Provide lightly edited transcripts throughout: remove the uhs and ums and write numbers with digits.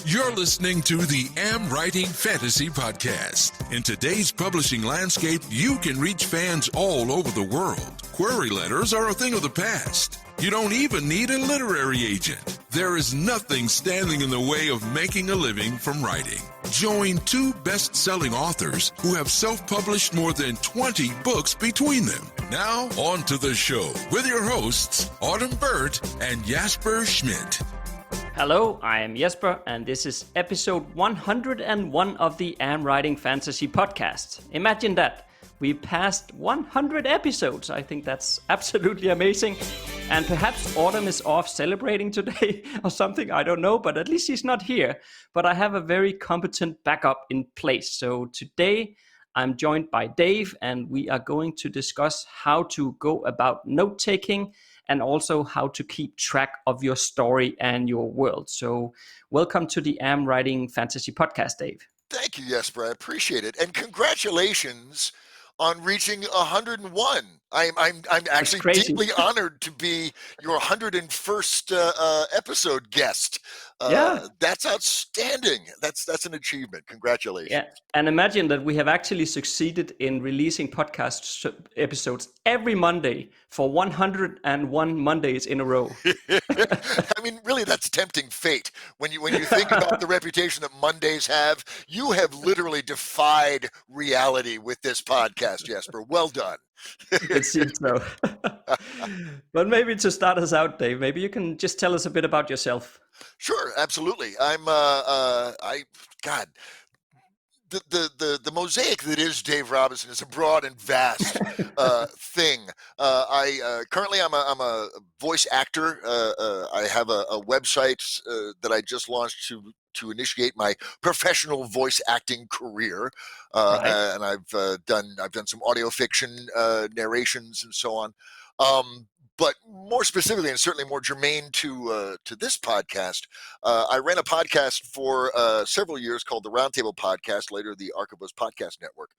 You're listening to the AmWritingFantasy podcast. In today's publishing landscape, you can reach fans all over the world. Query letters are a thing of the past. You don't even need a literary agent. There is nothing standing in the way of making a living from writing. Join two best-selling authors who have self-published more than 20 books between them. Now, on to the show with your hosts, Autumn Burt and Jasper Schmidt. Hello, I am Jesper, and this is episode 101 of the AmWritingFantasy podcast. Imagine that. We passed 100 episodes. I think that's absolutely amazing. And perhaps Autumn is off celebrating today or something, I don't know, but at least she's not here. But I have a very competent backup in place. So today I'm joined by Dave, and we are going to discuss how to go about note-taking and also how to keep track of your story and your world. So welcome to the AmWritingFantasy podcast, Dave. Thank you, Jesper. I appreciate it. And congratulations on reaching 101. I'm actually deeply honored to be your 101st episode guest. That's outstanding. That's an achievement. Congratulations. Yeah, and imagine that we have actually succeeded in releasing podcast episodes every Monday for 101 Mondays in a row. I mean, really, that's tempting fate. When you think about the reputation that Mondays have, you have literally defied reality with this podcast, Jesper. Well done. It seems so. But maybe to start us out, Dave, maybe you can just tell us a bit about yourself. Sure, absolutely. The mosaic that is Dave Robinson is a broad and vast thing. Currently I'm a voice actor. I have a website that I just launched to initiate my professional voice acting career, and I've done some audio fiction narrations and so on. But more specifically, and certainly more germane to this podcast, I ran a podcast for several years called the Roundtable Podcast, later the Archivos Podcast Network,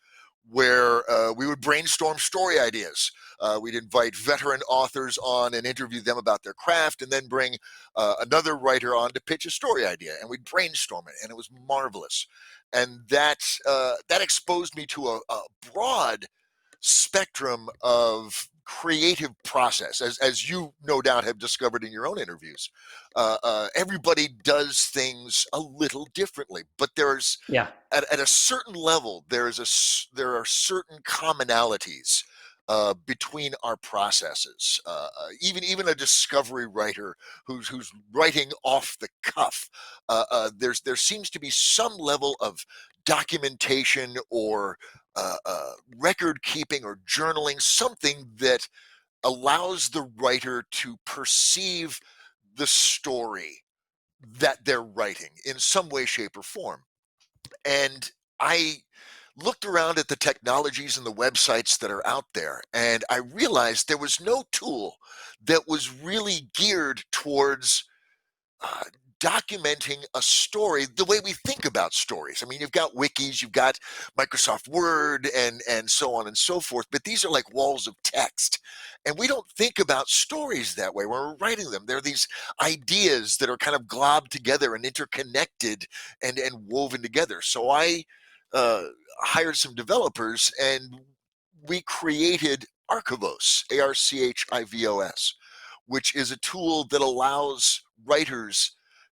where we would brainstorm story ideas. We'd invite veteran authors on and interview them about their craft, and then bring another writer on to pitch a story idea, and we'd brainstorm it, and it was marvelous. And that exposed me to a broad spectrum of creative process, as you no doubt have discovered in your own interviews. Everybody does things a little differently, but there's at a certain level there are certain commonalities between our processes. Even a discovery writer who's writing off the cuff, there seems to be some level of documentation or record keeping or journaling, something that allows the writer to perceive the story that they're writing in some way, shape, or form. And I looked around at the technologies and the websites that are out there, and I realized there was no tool that was really geared towards documenting a story the way we think about stories. I mean, you've got wikis, you've got Microsoft Word, and so on and so forth, but these are like walls of text. And we don't think about stories that way when we're writing them. They're these ideas that are kind of globbed together and interconnected and woven together. So I hired some developers, and we created Archivos, Archivos, which is a tool that allows writers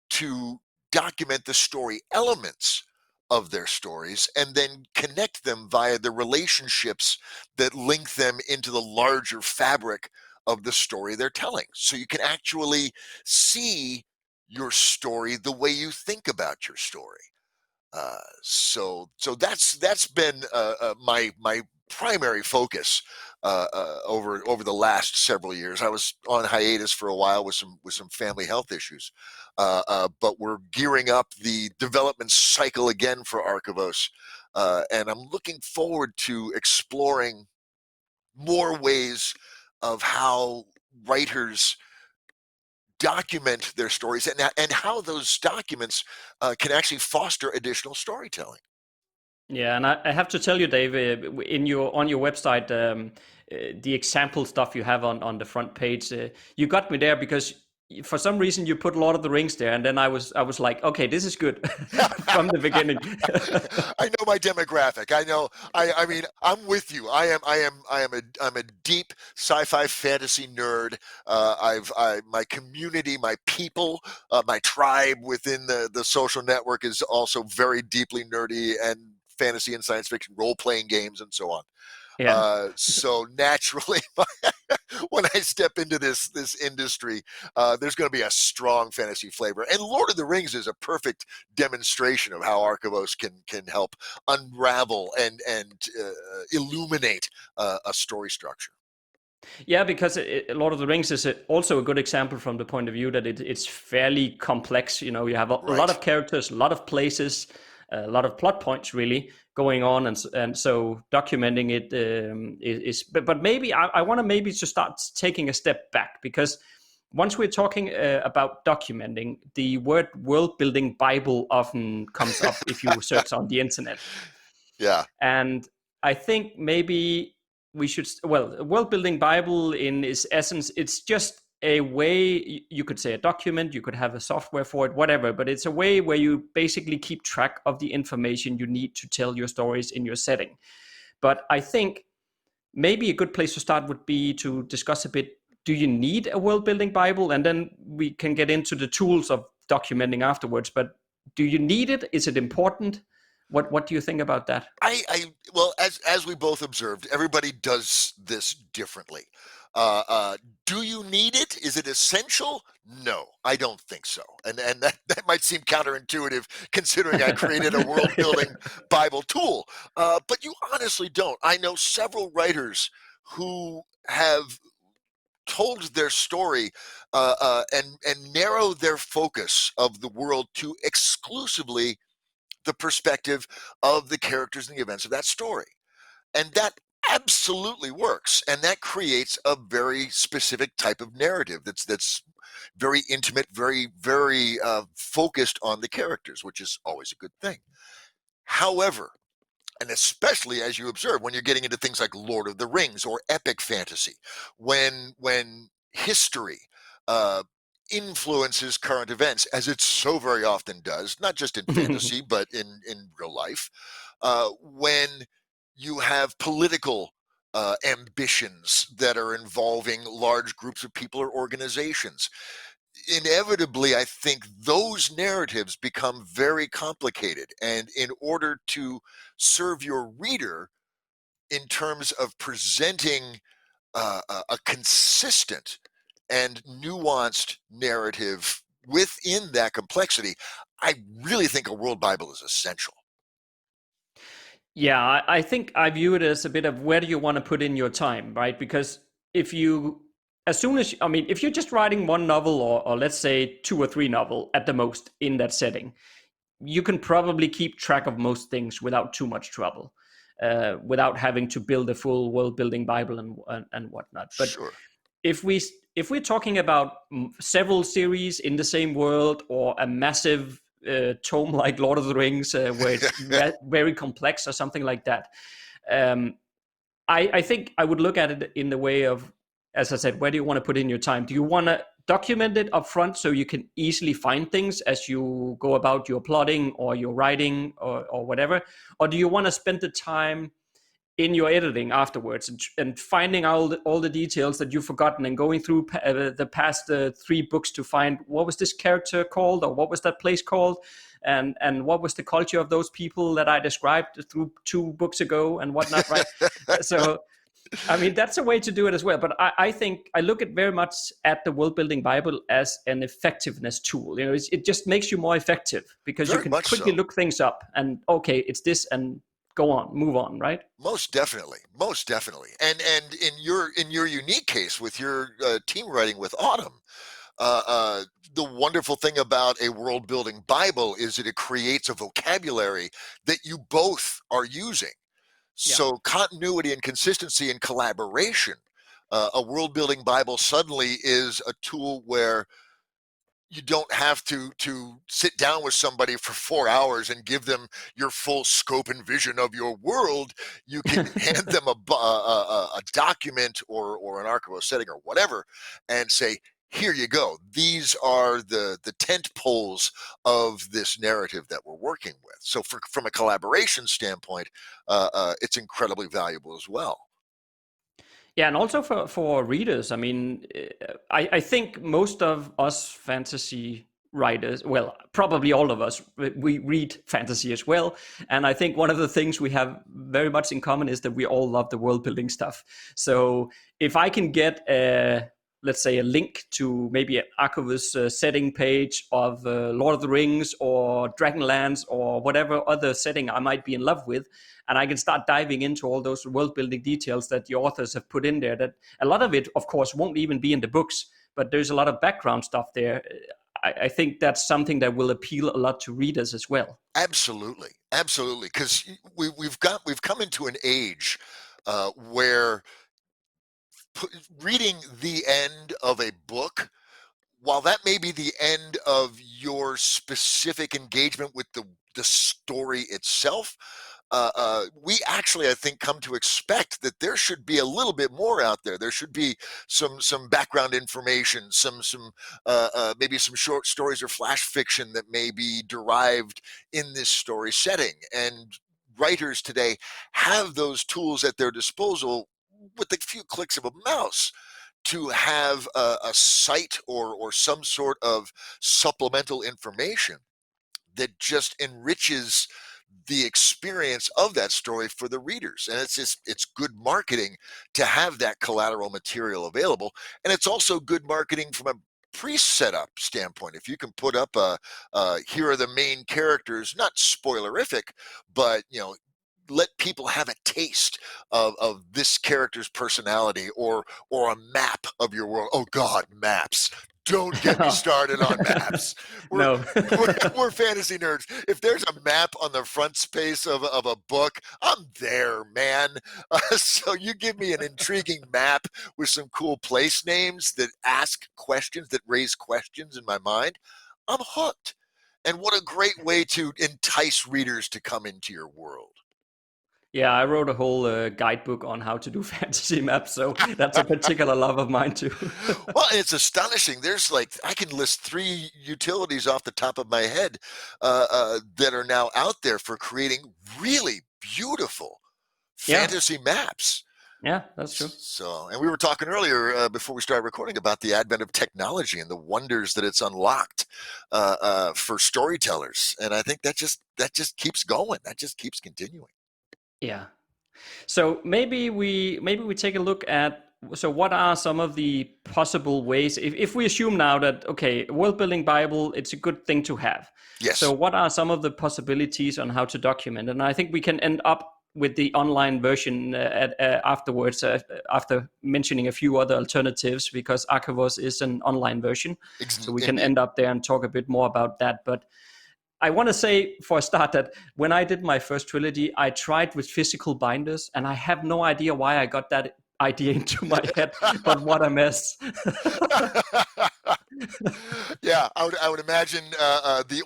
to document the story elements of their stories and then connect them via the relationships that link them into the larger fabric of the story they're telling. So you can actually see your story the way you think about your story. So that's been my primary focus over the last several years. I was on hiatus for a while with some family health issues, but we're gearing up the development cycle again for Archivos, and I'm looking forward to exploring more ways of how writers document their stories and how those documents can actually foster additional storytelling. Yeah, and I have to tell you, Dave, on your website, the example stuff you have on the front page, you got me there because for some reason you put Lord of the Rings there, and then I was like, okay, this is good from the beginning. I know my demographic. I know. I mean, I'm with you. I'm a deep sci-fi fantasy nerd. My community, my people, my tribe within the social network is also very deeply nerdy and fantasy and science fiction, role-playing games, and so on. Yeah. So naturally, when I step into this industry, there's going to be a strong fantasy flavor. And Lord of the Rings is a perfect demonstration of how Archivos can help unravel and illuminate a story structure. Yeah, because Lord of the Rings is also a good example from the point of view that it's fairly complex. You know, you have a lot of characters, a lot of places, a lot of plot points really going on, and so documenting it is. But maybe I want to maybe to start taking a step back, because once we're talking about documenting, the word world building Bible often comes up if you search on the internet. Yeah. And I think maybe we should, well, a world building Bible in its essence, it's just a way, you could say a document, you could have a software for it, whatever, but it's a way where you basically keep track of the information you need to tell your stories in your setting. But I think maybe a good place to start would be to discuss a bit, do you need a world building Bible? And then we can get into the tools of documenting afterwards. But do you need it? Is it important? What do you think about that? Well, as we both observed, everybody does this differently. Do you need it? Is it essential? No, I don't think so. And that might seem counterintuitive, considering I created a world building Bible tool. But you honestly don't. I know several writers who have told their story and narrow their focus of the world to exclusively the perspective of the characters and the events of that story. And that absolutely works. And that creates a very specific type of narrative that's very intimate, very, very focused on the characters, which is always a good thing. However, and especially as you observe, when you're getting into things like Lord of the Rings or epic fantasy, when history influences current events, as it so very often does, not just in fantasy, but in real life, when you have political ambitions that are involving large groups of people or organizations, inevitably, I think those narratives become very complicated. And in order to serve your reader in terms of presenting a consistent and nuanced narrative within that complexity, I really think a world Bible is essential. Yeah, I think I view it as a bit of where do you want to put in your time, right? Because if you, as soon as, I mean, if you're just writing one novel or let's say 2 or 3 novel at the most in that setting, you can probably keep track of most things without too much trouble, without having to build a full world building Bible and whatnot. But Sure. if we're talking about several series in the same world, or a massive tome like Lord of the Rings, where it's very complex or something like that, I think I would look at it in the way of, as I said, where do you want to put in your time? Do you want to document it up front so you can easily find things as you go about your plotting or your writing or whatever? Or do you want to spend the time in your editing afterwards and finding out all the details that you've forgotten and going through the past 3 books to find what was this character called, or what was that place called, and what was the culture of those people that I described through 2 books ago and whatnot, right? So, I mean, that's a way to do it as well. But I think I look at very much at the world building Bible as an effectiveness tool. You know, it just makes you more effective because Very you can much quickly so. look things up and, okay, it's this, and go on, move on, right? Most definitely, and in your unique case with your team writing with Autumn, the wonderful thing about a world building Bible is that it creates a vocabulary that you both are using. Yeah. So continuity and consistency and collaboration. A world building Bible suddenly is a tool where you don't have to sit down with somebody for 4 hours and give them your full scope and vision of your world. You can hand them a document or an Archivos setting or whatever, and say, here you go. These are the tent poles of this narrative that we're working with. So from a collaboration standpoint, it's incredibly valuable as well. Yeah, and also for readers. I mean, I think most of us fantasy writers, well, probably all of us, we read fantasy as well. And I think one of the things we have very much in common is that we all love the world building stuff. So if I can get let's say a link to maybe an Archivos setting page of Lord of the Rings or Dragonlance or whatever other setting I might be in love with, and I can start diving into all those world building details that the authors have put in there, that a lot of it, of course, won't even be in the books, but there's a lot of background stuff there. I think that's something that will appeal a lot to readers as well. Absolutely, because we've come into an age where reading the end of a book, while that may be the end of your specific engagement with the story itself, we actually, I think, come to expect that there should be a little bit more out there. There should be some background information, maybe some short stories or flash fiction that may be derived in this story setting. And writers today have those tools at their disposal with a few clicks of a mouse to have a site or some sort of supplemental information that just enriches the experience of that story for the readers. And it's good marketing to have that collateral material available. And it's also good marketing from a pre-setup standpoint. If you can put up here are the main characters, not spoilerific, but let people have a taste of this character's personality or a map of your world. Oh God, maps. Don't get me started on maps. We're fantasy nerds. If there's a map on the front space of a book, I'm there, man. So you give me an intriguing map with some cool place names that ask questions, that raise questions in my mind, I'm hooked. And what a great way to entice readers to come into your world. Yeah, I wrote a whole guidebook on how to do fantasy maps, so that's a particular love of mine too. Well, it's astonishing. There's I can list 3 utilities off the top of my head that are now out there for creating really beautiful fantasy maps. Yeah, that's true. So, and we were talking earlier before we started recording about the advent of technology and the wonders that it's unlocked for storytellers. And I think that just keeps going. That just keeps continuing. Yeah. So maybe we take a look at, so what are some of the possible ways, if we assume now that, okay, world building Bible, it's a good thing to have. Yes. So what are some of the possibilities on how to document? And I think we can end up with the online version afterwards, after mentioning a few other alternatives, because Archivos is an online version. So we can end up there and talk a bit more about that. But I want to say for a start that when I did my first trilogy, I tried with physical binders, and I have no idea why I got that idea into my head, but what a mess. Yeah, I would imagine the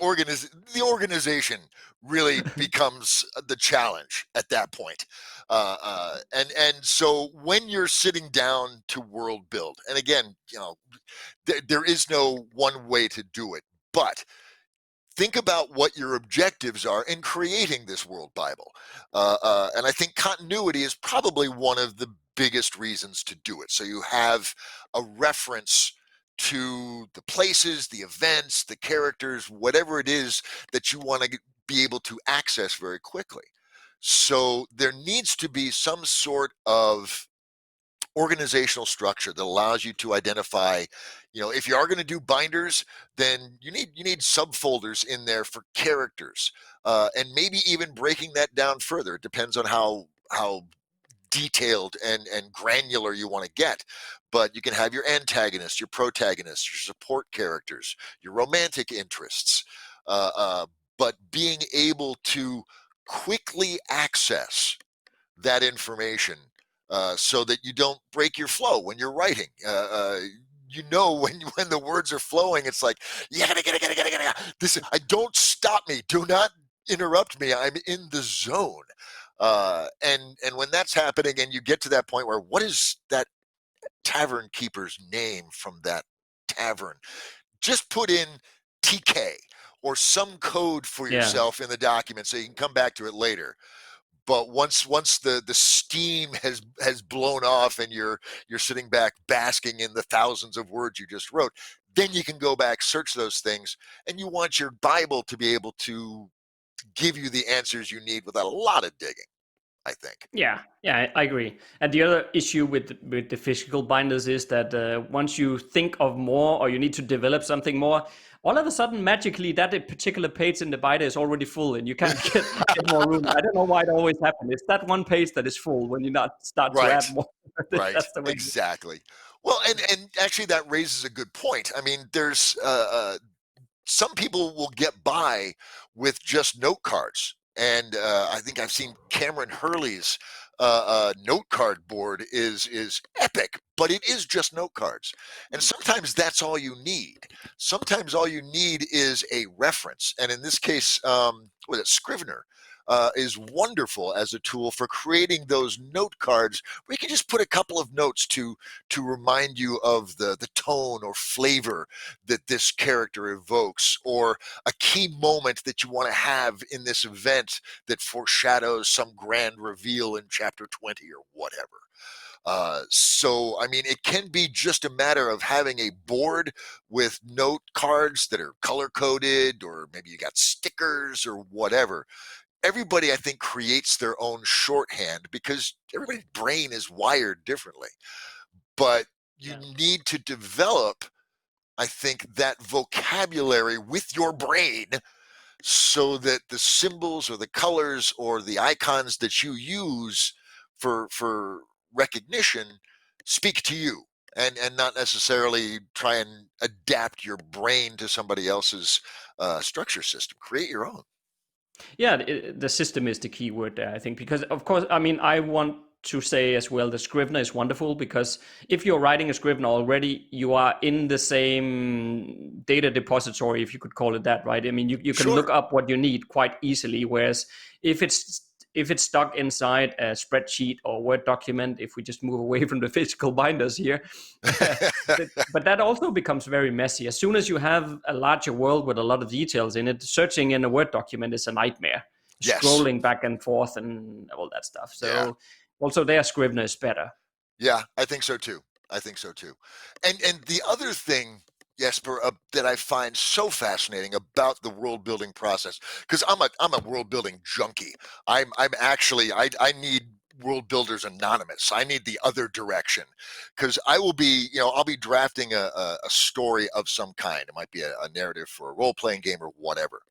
organization really becomes the challenge at that point. And so when you're sitting down to world build, and again, there is no one way to do it, but think about what your objectives are in creating this world Bible. And I think continuity is probably one of the biggest reasons to do it. So you have a reference to the places, the events, the characters, whatever it is that you want to be able to access very quickly. So there needs to be some sort of organizational structure that allows you to identify, if you are going to do binders, then you need subfolders in there for characters, and maybe even breaking that down further. It depends on how detailed and granular you want to get. But you can have your antagonists, your protagonists, your support characters, your romantic interests, but being able to quickly access that information so that you don't break your flow when you're writing. When the words are flowing, it's like, this. Don't stop me. Do not interrupt me. I'm in the zone. And when that's happening, and you get to that point where, what is that tavern keeper's name from that tavern. Just put in TK or some code for yourself in the document so you can come back to it later. But once the steam has blown off and you're sitting back basking in the thousands of words you just wrote, then you can go back, search those things, and you want your Bible to be able to give you the answers you need without a lot of digging, I think. Yeah, I agree. And the other issue with the physical binders is that once you think of more or you need to develop something more, all of a sudden magically that particular page in the binder is already full and you can't get more room. I don't know why it always happens. It's that one page that is full when you not start to add more. Right, That's the way. exactly. Well, and actually that raises a good point. I mean, there's some people will get by with just note cards. And I think I've seen Cameron Hurley's note card board is epic, but it is just note cards. And sometimes that's all you need. Sometimes all you need is a reference. And in this case, was it Scrivener? Is wonderful as a tool for creating those note cards where you can just put a couple of notes to remind you of the tone or flavor that this character evokes, or a key moment that you want to have in this event that foreshadows some grand reveal in chapter 20 or whatever. So, I mean, it can be just a matter of having a board with note cards that are color-coded, or maybe you got stickers or whatever. Everybody, I think, creates their own shorthand because everybody's brain is wired differently. But you need to develop, I think, that vocabulary with your brain so that the symbols or the colors or the icons that you use for recognition speak to you, and not necessarily try and adapt your brain to somebody else's structure system. Create your own. Yeah, the system is the key word there, I think, because of course, I mean, I want to say as well that Scrivener is wonderful, because if you're writing a Scrivener already, you are in the same data depository, if you could call it that, right? I mean, you can look up what you need quite easily, whereas if it's stuck inside a spreadsheet or Word document, if we just move away from the physical binders here, but that also becomes very messy. As soon as you have a larger world with a lot of details in it, searching in a Word document is a nightmare. Scrolling back and forth and all that stuff. So also their Scrivener is better. Yeah, I think so too. And the other thing, Jesper, that I find so fascinating about the world building process, because I'm a world building junkie. I'm actually I need World Builders Anonymous. I need the other direction, because I will be, I'll be drafting a story of some kind. It might be a narrative for a role playing game or whatever.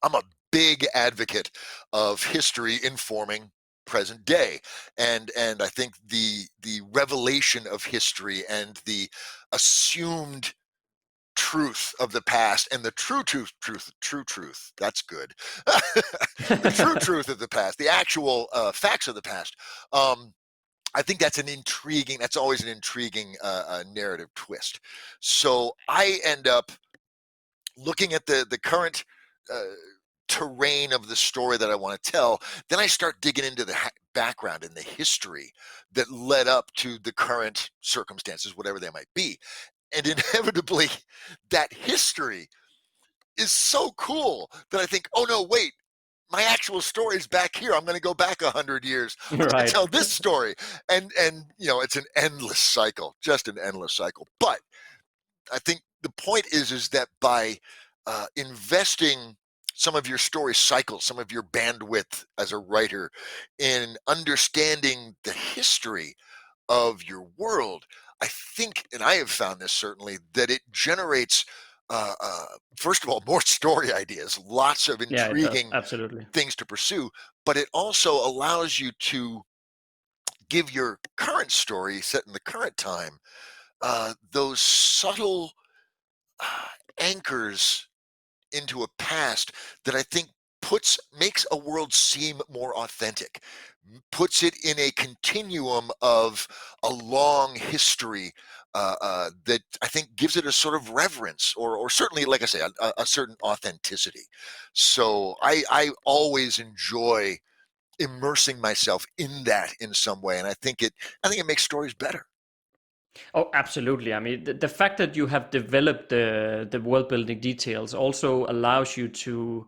I'm a big advocate of history informing present day, and I think the revelation of history and the assumed truth of the past and the true truth, that's good. The true truth of the past, the actual facts of the past, I think that's always an intriguing narrative twist. So I end up looking at the current terrain of the story that I want to tell. Then I start digging into the background and the history that led up to the current circumstances, whatever they might be. And inevitably, that history is so cool that I think, oh no, wait, my actual story is back here. I'm going to go back 100 years. I'm going to tell this story. And it's an endless cycle, just an endless cycle. But I think the point is that by investing some of your story cycles, some of your bandwidth as a writer in understanding the history of your world, I think, and I have found this certainly, that it generates, first of all, more story ideas, lots of intriguing things to pursue, but it also allows you to give your current story set in the current time those subtle anchors into a past that I think makes a world seem more authentic, puts it in a continuum of a long history that I think gives it a sort of reverence, or certainly, like I say, a certain authenticity. So I always enjoy immersing myself in that in some way, and I think it makes stories better. Oh, absolutely. I mean, the fact that you have developed the world building details also allows you to,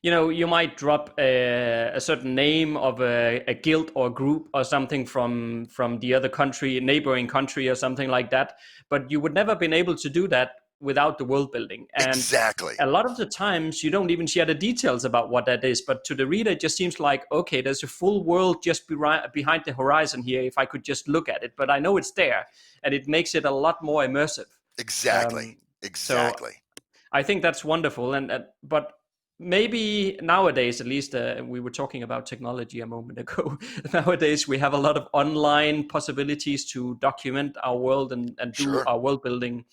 you might drop a certain name of a guild or group or something from the other country, neighboring country or something like that. But you would never been able to do that without the world building. And Exactly. a lot of the times you don't even share the details about what that is, but to the reader it just seems like, okay, there's a full world just behind the horizon here if I could just look at it, but I know it's there, and it makes it a lot more immersive. Exactly. um, so Exactly. I think that's wonderful. And but maybe nowadays, at least, we were talking about technology a moment ago. Nowadays we have a lot of online possibilities to document our world and do Sure. our world building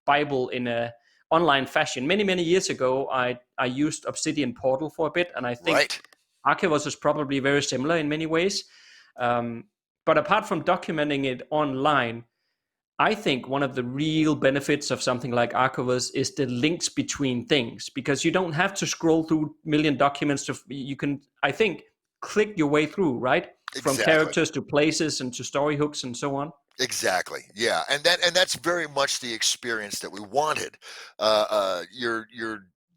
bible in a online fashion. Many years ago, I used Obsidian Portal for a bit, and I think Right. Archivos is probably very similar in many ways. um, but apart from documenting it online, I think one of the real benefits of something like Archivos is the links between things, because you don't have to scroll through million documents. You can, I think, click your way through, right? From Exactly. characters to places and to story hooks and so on. Exactly. Yeah, and that's very much the experience that we wanted.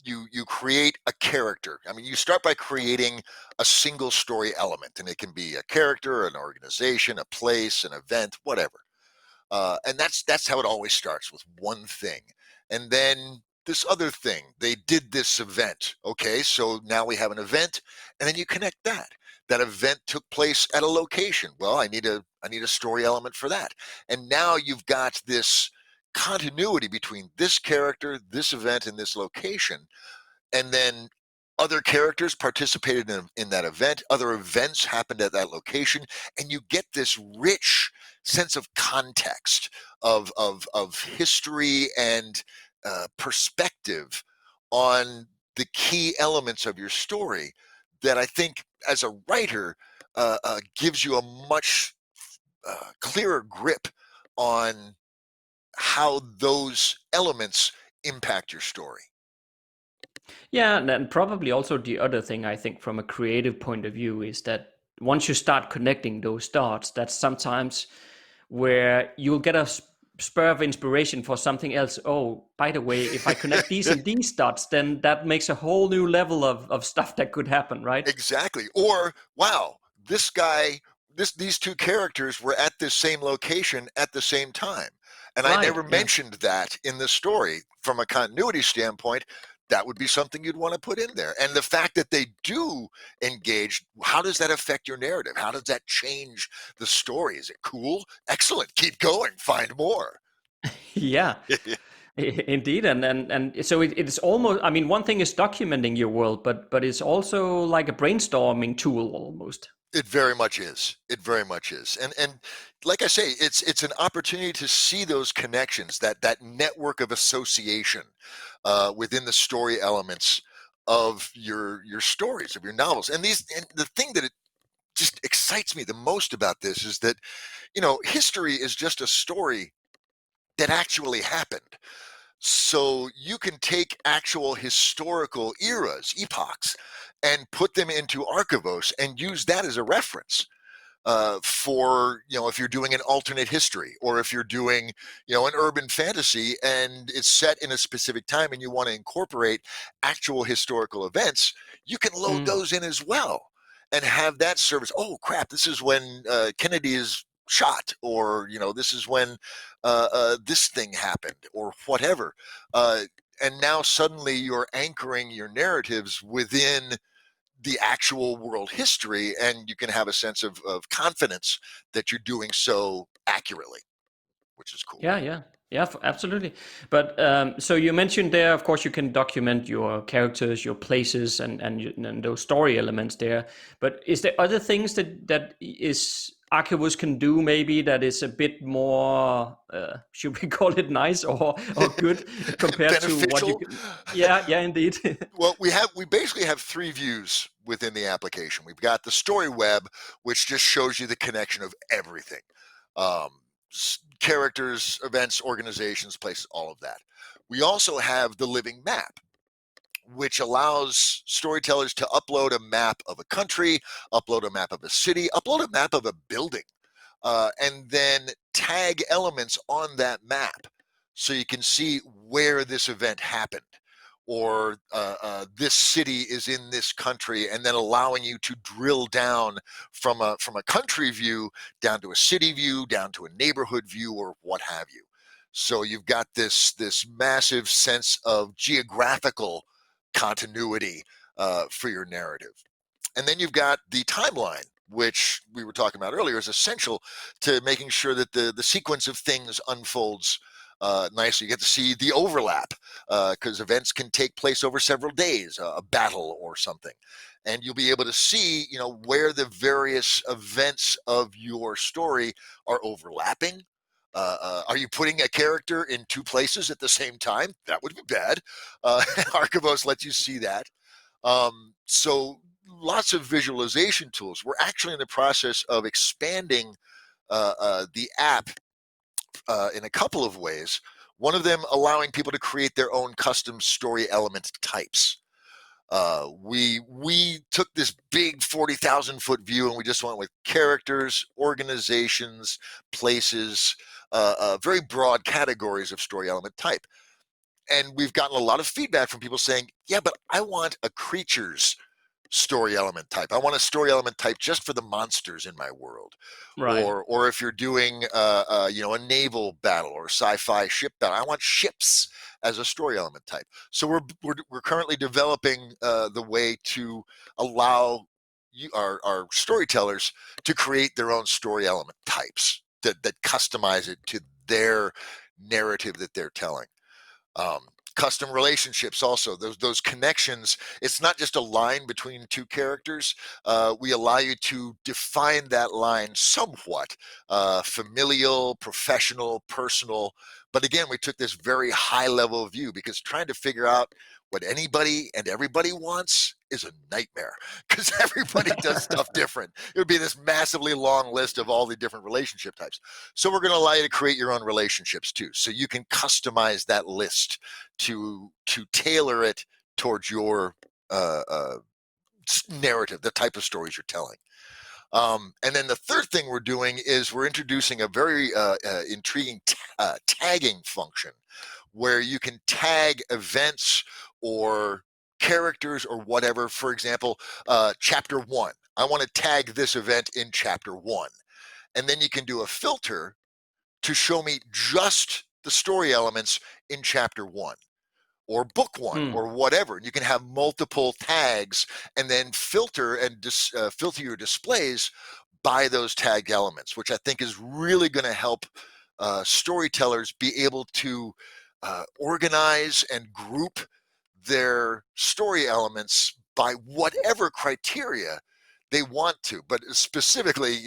You create a character. I mean, you start by creating a single story element, and it can be a character, an organization, a place, an event, whatever. And that's how it always starts, with one thing, and then this other thing. They did this event. Okay, so now we have an event, and then you connect that. That event took place at a location. Well, I need a story element for that, and now you've got this continuity between this character, this event, and this location, and then other characters participated in that event. Other events happened at that location, and you get this rich sense of context, of history and perspective on the key elements of your story, that I think, as a writer, gives you a much clearer grip on how those elements impact your story. Yeah, and probably also the other thing I think from a creative point of view is that once you start connecting those dots, that's sometimes where you'll get a spur of inspiration for something else. Oh, by the way, if I connect these and these dots, then that makes a whole new level of stuff that could happen, right? Exactly. Or, wow, this guy, these two characters were at this same location at the same time. And I Right. never Yeah. mentioned that in the story. From a continuity standpoint, that would be something you'd want to put in there. And the fact that they do engage, how does that affect your narrative? How does that change the story? Is it cool? Excellent. Keep going. Find more. Yeah. Indeed, and so it's almost. I mean, one thing is documenting your world, but it's also like a brainstorming tool almost. It very much is. It very much is. And like I say, it's an opportunity to see those connections, that network of association within the story elements of your stories, of your novels. And the thing that it just excites me the most about this is that, history is just a story that actually happened. So you can take actual historical eras, epochs, and put them into Archivos and use that as a reference for, if you're doing an alternate history, or if you're doing, an urban fantasy and it's set in a specific time and you want to incorporate actual historical events, you can load Mm. those in as well and have that service. Oh, crap, this is when Kennedy is shot, or, this is when this thing happened, or whatever. And now suddenly you're anchoring your narratives within the actual world history, and you can have a sense of confidence that you're doing so accurately, which is cool. Yeah, absolutely. But so you mentioned there, of course, you can document your characters, your places, and those story elements there. But is there other things that is Archivus can do, maybe, that is a bit more, should we call it nice or good compared to what you Beneficial. can? Yeah, indeed. Well, we basically have three views within the application. We've got the story web, which just shows you the connection of everything. Um, Characters, events, organizations, places, all of that. We also have the living map, which allows storytellers to upload a map of a country, upload a map of a city, upload a map of a building. and then tag elements on that map so you can see where this event happened, or this city is in this country, and then allowing you to drill down from a country view down to a city view, down to a neighborhood view, or what have you. So you've got this massive sense of geographical continuity for your narrative. And then you've got the timeline, which we were talking about earlier, is essential to making sure that the sequence of things unfolds nicely. You get to see the overlap, because events can take place over several days, a battle or something. And you'll be able to see, where the various events of your story are overlapping. Are you putting a character in two places at the same time? That would be bad. Archivos lets you see that. So lots of visualization tools. We're actually in the process of expanding the app in a couple of ways. One of them allowing people to create their own custom story element types. We took this big 40,000 foot view and we just went with characters, organizations, places, very broad categories of story element type. And we've gotten a lot of feedback from people saying, yeah, but I want a creatures story element type. I want a story element type just for the monsters in my world. Right. Or if you're doing a naval battle or sci-fi ship battle, I want ships as a story element type. So we're currently developing the way to allow our storytellers to create their own story element types that customize it to their narrative that they're telling. Custom relationships also, those connections. It's not just a line between two characters. We allow you to define that line somewhat, familial, professional, personal. But again, we took this very high level view, because trying to figure out what anybody and everybody wants is a nightmare, because everybody does stuff different. It would be this massively long list of all the different relationship types. So we're going to allow you to create your own relationships too, so you can customize that list to tailor it towards your narrative, the type of stories you're telling. And then the third thing we're doing is we're introducing a very intriguing tagging function, where you can tag events or characters or whatever. For example, chapter 1. I want to tag this event in chapter 1. And then you can do a filter to show me just the story elements in chapter 1 or book 1 or whatever. And you can have multiple tags and then filter and filter your displays by those tagged elements, which I think is really going to help storytellers be able to organize and group their story elements by whatever criteria they want to. But specifically,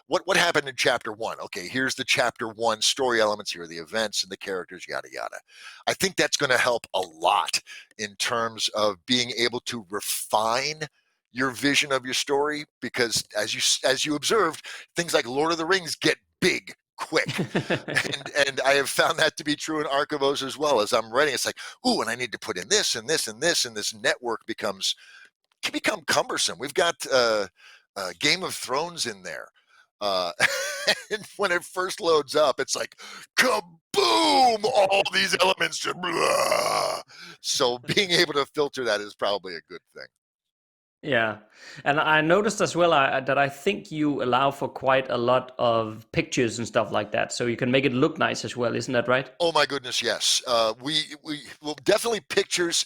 what happened in chapter 1? Okay, here's the chapter 1 story elements. Here are the events and the characters, yada, yada. I think that's going to help a lot in terms of being able to refine your vision of your story, because as you observed, things like Lord of the Rings get big quick. and I have found that to be true in Archivos as well. As I'm writing, it's like, ooh, and I need to put in this and this and this, and this network can become cumbersome. We've got Game of Thrones in there. And when it first loads up, it's like, kaboom, all these elements just blah. So being able to filter that is probably a good thing. Yeah, and I noticed as well that I think you allow for quite a lot of pictures and stuff like that, so you can make it look nice as well. Isn't that right? Oh my goodness, yes. We will definitely pictures.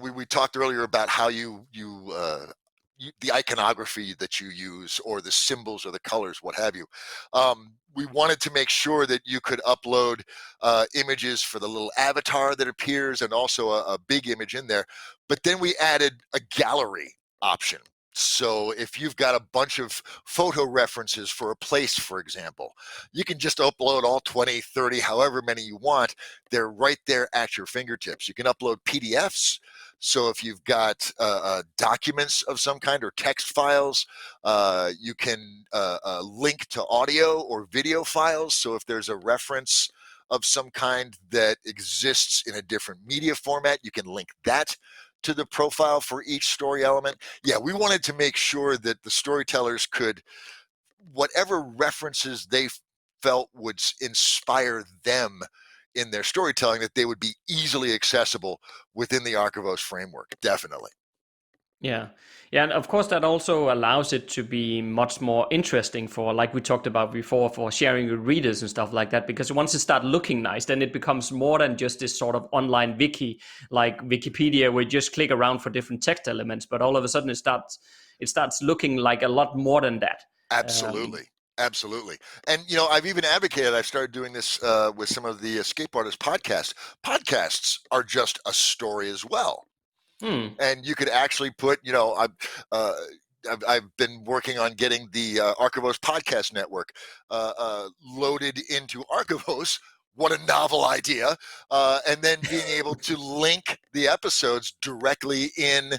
We talked earlier about how the iconography that you use, or the symbols or the colors, what have you. We wanted to make sure that you could upload images for the little avatar that appears, and also a big image in there. But then we added a gallery option. So if you've got a bunch of photo references for a place, for example, you can just upload all 20, 30, however many you want. They're right there at your fingertips. You can upload PDFs. So if you've got documents of some kind or text files, you can link to audio or video files. So if there's a reference of some kind that exists in a different media format, you can link that to the profile for each story element. Yeah, we wanted to make sure that the storytellers could whatever references they felt would inspire them in their storytelling, that they would be easily accessible within the Archivos framework. Definitely. Yeah. Yeah. And of course, that also allows it to be much more interesting for, like we talked about before, for sharing with readers and stuff like that. Because once it starts looking nice, then it becomes more than just this sort of online wiki, like Wikipedia, where you just click around for different text elements. But all of a sudden, it starts looking like a lot more than that. Absolutely. Absolutely. And, I've even advocated, I've started doing this with some of the Escape Artist podcasts. Podcasts are just a story as well. And you could actually put, I've been working on getting the Archivos podcast network loaded into Archivos. What a novel idea. And then being able to link the episodes directly in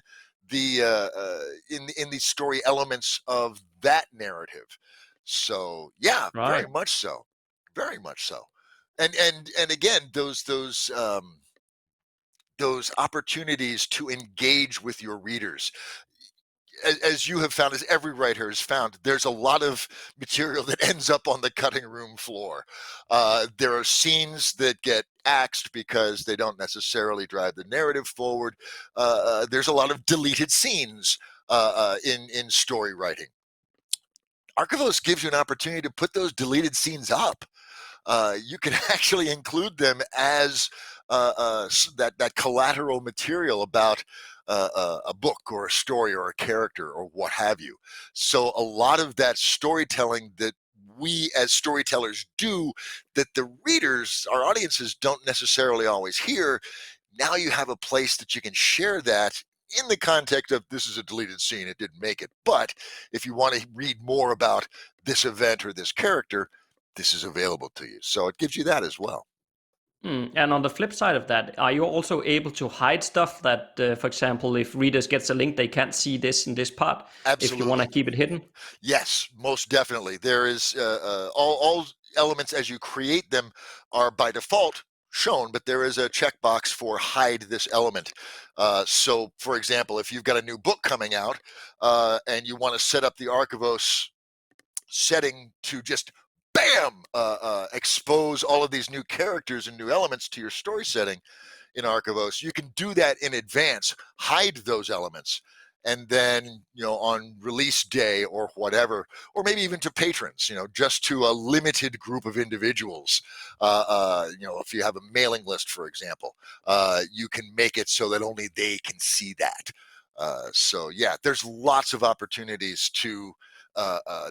the story elements of that narrative. So yeah, Right. very much so. Very much so. And again, those opportunities to engage with your readers, as you have found, as every writer has found, there's a lot of material that ends up on the cutting room floor. There are scenes that get axed because they don't necessarily drive the narrative forward. There's a lot of deleted scenes in story writing. Archivos gives you an opportunity to put those deleted scenes up. You can actually include them as that collateral material about a book or a story or a character or what have you. So a lot of that storytelling that we as storytellers do, that the readers, our audiences, don't necessarily always hear, now you have a place that you can share that in the context of, this is a deleted scene, it didn't make it. But if you want to read more about this event or this character, this is available to you. So it gives you that as well. And on the flip side of that, are you also able to hide stuff that, for example, if readers gets a link, they can't see this in this part? Absolutely. If you want to keep it hidden? Yes, most definitely. There is all elements as you create them are by default shown, but there is a checkbox for hide this element. So, for example, if you've got a new book coming out and you want to set up the Archivos setting to just bam, expose all of these new characters and new elements to your story setting in Archivos, you can do that in advance, hide those elements, and then, on release day or whatever, or maybe even to patrons, just to a limited group of individuals, if you have a mailing list, for example, you can make it so that only they can see that. So yeah, there's lots of opportunities to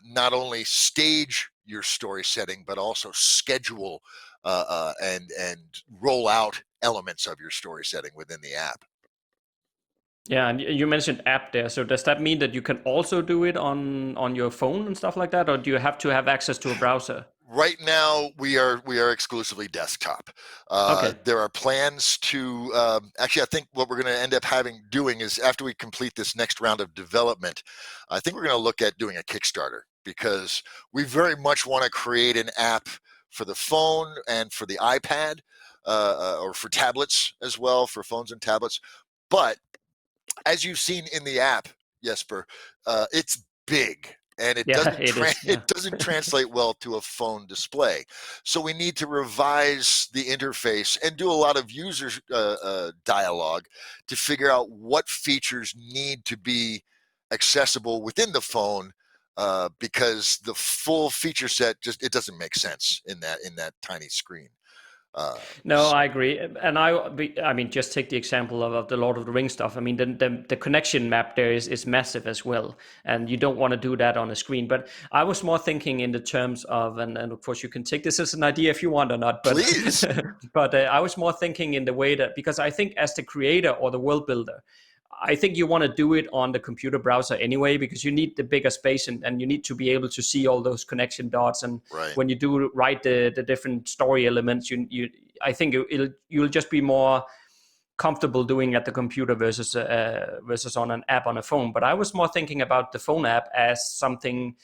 not only stage your story setting, but also schedule and roll out elements of your story setting within the app. Yeah, and you mentioned app there. So does that mean that you can also do it on your phone and stuff like that, or do you have to have access to a browser? Right now, we are exclusively desktop. Okay. There are plans to actually, I think what we're going to end up doing is, after we complete this next round of development, I think we're going to look at doing a Kickstarter, because we very much want to create an app for the phone and for the iPad, or for tablets as well, for phones and tablets. But as you've seen in the app, Jesper, it's big. And it doesn't translate well to a phone display. So we need to revise the interface and do a lot of user dialogue to figure out what features need to be accessible within the phone, because the full feature set it doesn't make sense in that tiny screen. No, I agree. And I mean, just take the example of the Lord of the Rings stuff. I mean, the connection map there is massive as well. And you don't want to do that on a screen. But I was more thinking in the terms of, and of course you can take this as an idea if you want or not. But, please. But I was more thinking in the way that, because I think as the creator or the world builder, I think you want to do it on the computer browser anyway, because you need the bigger space and you need to be able to see all those connection dots. And right. When you do write the different story elements, I think you'll just be more comfortable doing at the computer versus on an app on a phone. But I was more thinking about the phone app as something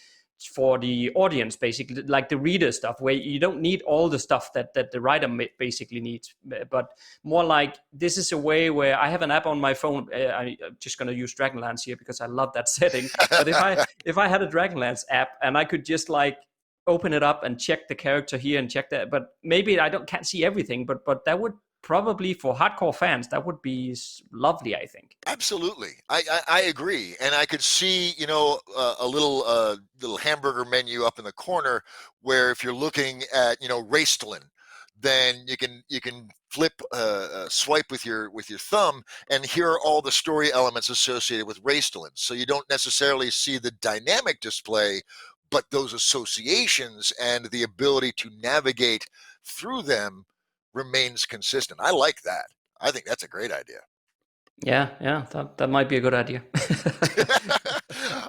for the audience, basically, like the reader stuff, where you don't need all the stuff that the writer basically needs, but more like this is a way where I have an app on my phone. I'm just going to use Dragonlance here because I love that setting. But if I had a Dragonlance app and I could just like open it up and check the character here and check that, but maybe can't see everything, but that would probably, for hardcore fans, that would be lovely, I think. Absolutely. I agree. And I could see, a little hamburger menu up in the corner where if you're looking at, Raistlin, then you can flip, swipe with your thumb, and here are all the story elements associated with Raistlin. So you don't necessarily see the dynamic display, but those associations and the ability to navigate through them remains consistent. I like that. I think that's a great idea. Yeah, that might be a good idea.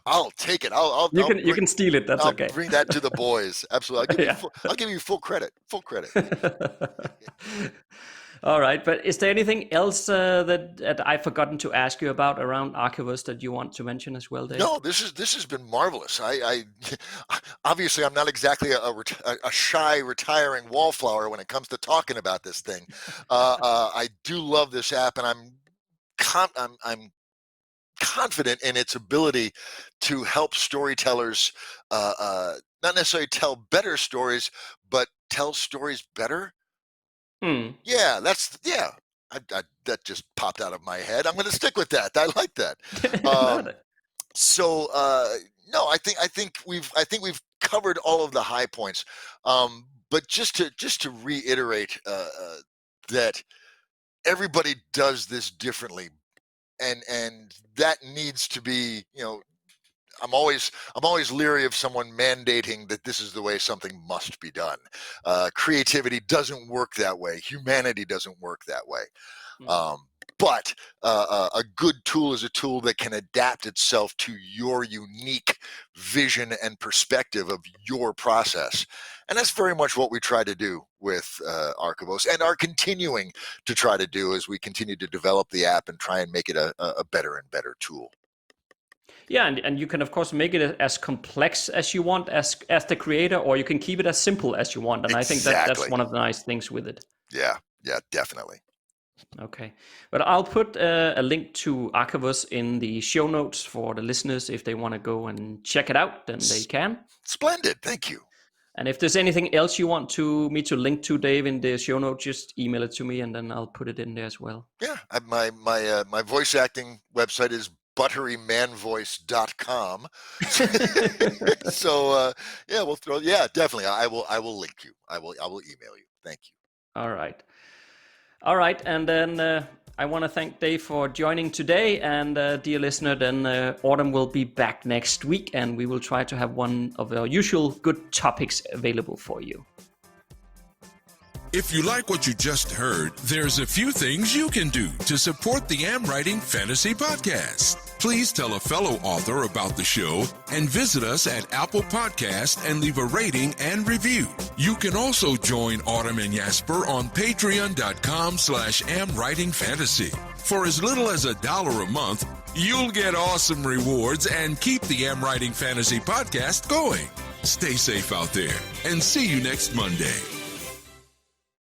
I'll take it. You can steal it. That's okay. I'll bring that to the boys. Absolutely. I'll give you full credit. Full credit. All right, but is there anything else that I've forgotten to ask you about around Archivos that you want to mention as well, Dave? No, this has been marvelous. I obviously I'm not exactly a shy retiring wallflower when it comes to talking about this thing. I do love this app, and I'm confident in its ability to help storytellers not necessarily tell better stories, but tell stories better. Yeah, that just popped out of my head. I'm going to stick with that. I like that. No, I think we've covered all of the high points. But just to reiterate that everybody does this differently, and that needs to be, I'm always leery of someone mandating that this is the way something must be done. Creativity doesn't work that way. Humanity doesn't work that way. But a good tool is a tool that can adapt itself to your unique vision and perspective of your process. And that's very much what we try to do with Archivos, and are continuing to try to do as we continue to develop the app and try and make it a better and better tool. Yeah, and you can, of course, make it as complex as you want as the creator, or you can keep it as simple as you want. And Exactly. I think that's one of the nice things with it. Yeah, definitely. Okay, but I'll put a link to Archivos in the show notes for the listeners. If they want to go and check it out, then they can. Splendid, thank you. And if there's anything else you want me to link to, Dave, in the show notes, just email it to me, and then I'll put it in there as well. Yeah, my voice acting website is butterymanvoice.com. So definitely. I will link you. I will email you. Thank you. All right. And then I want to thank Dave for joining today. And dear listener, then Autumn will be back next week, and we will try to have one of our usual good topics available for you. If you like what you just heard, there's a few things you can do to support the AmWriting Fantasy Podcast. Please tell a fellow author about the show and visit us at Apple Podcast and leave a rating and review. You can also join Autumn and Jasper on patreon.com/AmWritingFantasy. For as little as $1 a month, you'll get awesome rewards and keep the AmWriting Fantasy Podcast going. Stay safe out there, and see you next Monday.